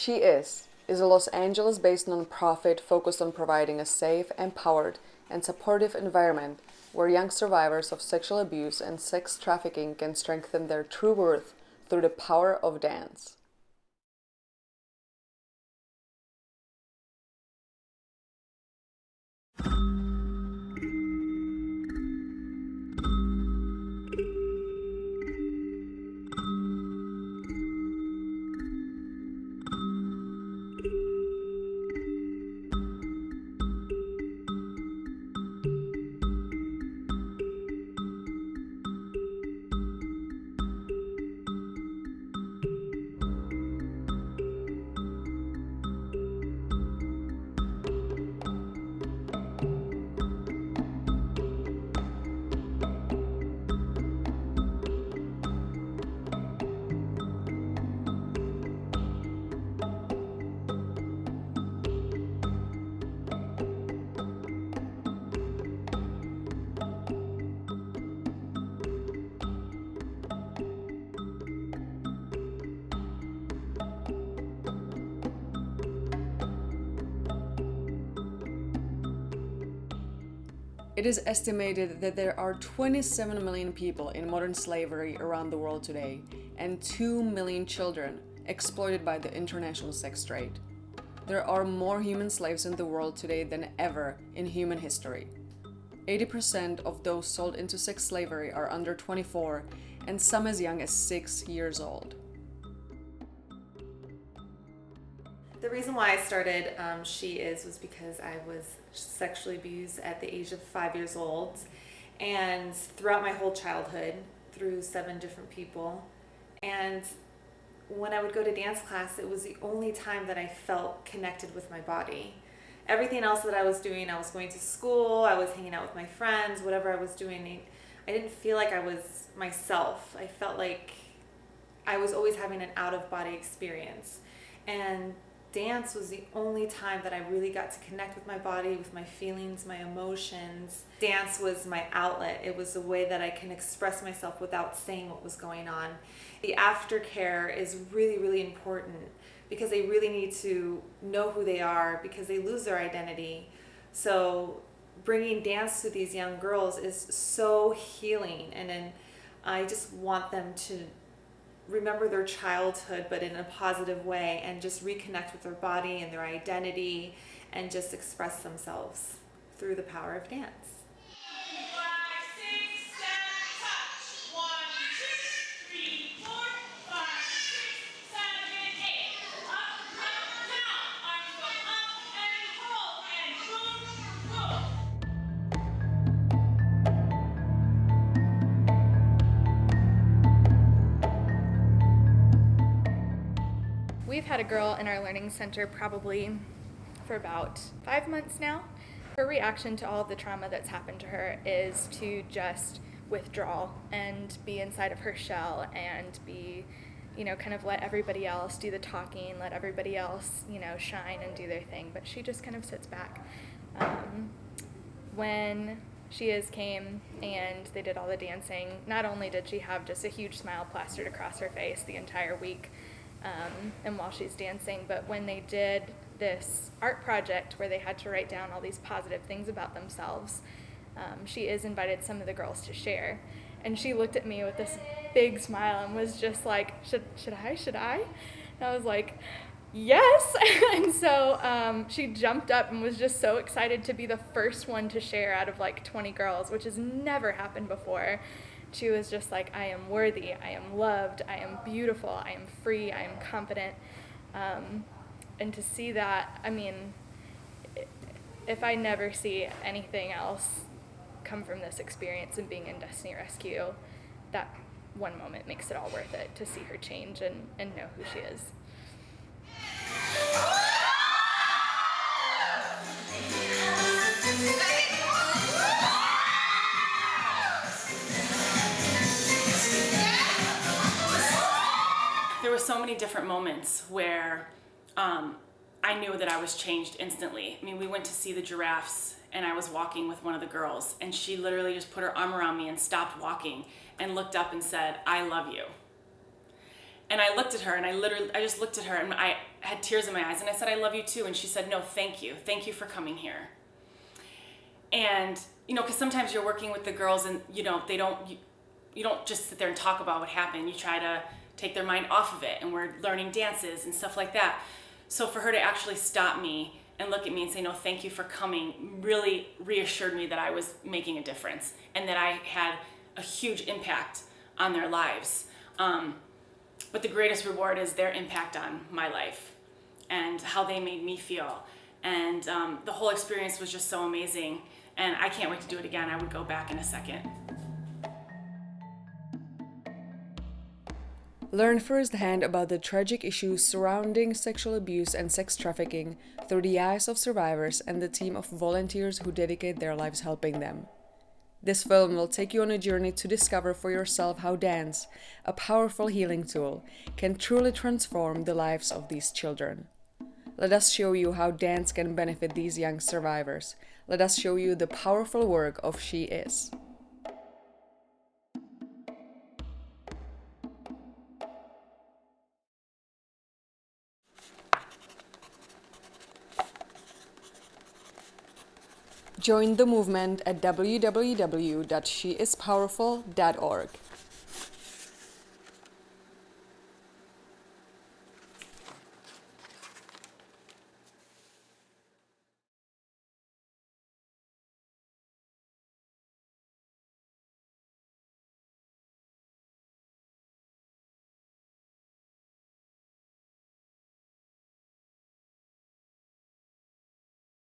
She is a Los Angeles-based nonprofit focused on providing a safe, empowered, and supportive environment where young survivors of sexual abuse and sex trafficking can strengthen their true worth through the power of dance. It is estimated that there are 27 million people in modern slavery around the world today, and 2 million children exploited by the international sex trade. There are more human slaves in the world today than ever in human history. 80% of those sold into sex slavery are under 24, and some as young as 6 years old. The reason why I started was because I was sexually abused at the age of 5 years old, and throughout my whole childhood, through 7 different people. And when I would go to dance class, it was the only time that I felt connected with my body. Everything else that I was doing, I was going to school, I was hanging out with my friends, whatever I was doing, I didn't feel like I was myself. I felt like I was always having an out-of-body experience. And dance was the only time that I really got to connect with my body, with my feelings, my emotions. Dance was my outlet. It was a way that I can express myself without saying what was going on. The aftercare is really, really important because they really need to know who they are because they lose their identity. So bringing dance to these young girls is so healing, and then I just want them to remember their childhood, but in a positive way, and just reconnect with their body and their identity and just express themselves through the power of dance. 5, 6, 7, touch. 1, 2, 3, 4, 5, 6, 7, 8. Up, down. Arms go up and roll and boom, boom. We've had a girl in our learning center probably for about 5 months now. Her reaction to all of the trauma that's happened to her is to just withdraw and be inside of her shell and be, kind of let everybody else do the talking, let everybody else, shine and do their thing. But she just kind of sits back. When she came and they did all the dancing, not only did she have just a huge smile plastered across her face the entire week, and while she's dancing, but when they did this art project where they had to write down all these positive things about themselves, she invited some of the girls to share, and she looked at me with this big smile and was just like, should I? And I was like, yes. And so she jumped up and was just so excited to be the first one to share out of like 20 girls, which has never happened before. She was just like, I am worthy, I am loved, I am beautiful, I am free, I am confident. And to see that, if I never see anything else come from this experience and being in Destiny Rescue, that one moment makes it all worth it, to see her change and know who she is. There were so many different moments where I knew that I was changed instantly. We went to see the giraffes, and I was walking with one of the girls, and she literally just put her arm around me and stopped walking and looked up and said, "I love you." And I looked at her, and I just looked at her, and had tears in my eyes, and I said, I love you too. And she said, no, thank you. Thank you for coming here. And, because sometimes you're working with the girls and, you don't just sit there and talk about what happened. You try to take their mind off of it, and we're learning dances and stuff like that. So for her to actually stop me and look at me and say, no, thank you for coming, really reassured me that I was making a difference and that I had a huge impact on their lives. But the greatest reward is their impact on my life and how they made me feel. And the whole experience was just so amazing. And I can't wait to do it again. I would go back in a second. Learn firsthand about the tragic issues surrounding sexual abuse and sex trafficking through the eyes of survivors and the team of volunteers who dedicate their lives helping them. This film will take you on a journey to discover for yourself how dance, a powerful healing tool, can truly transform the lives of these children. Let us show you how dance can benefit these young survivors. Let us show you the powerful work of She Is. Join the movement at www.sheispowerful.org.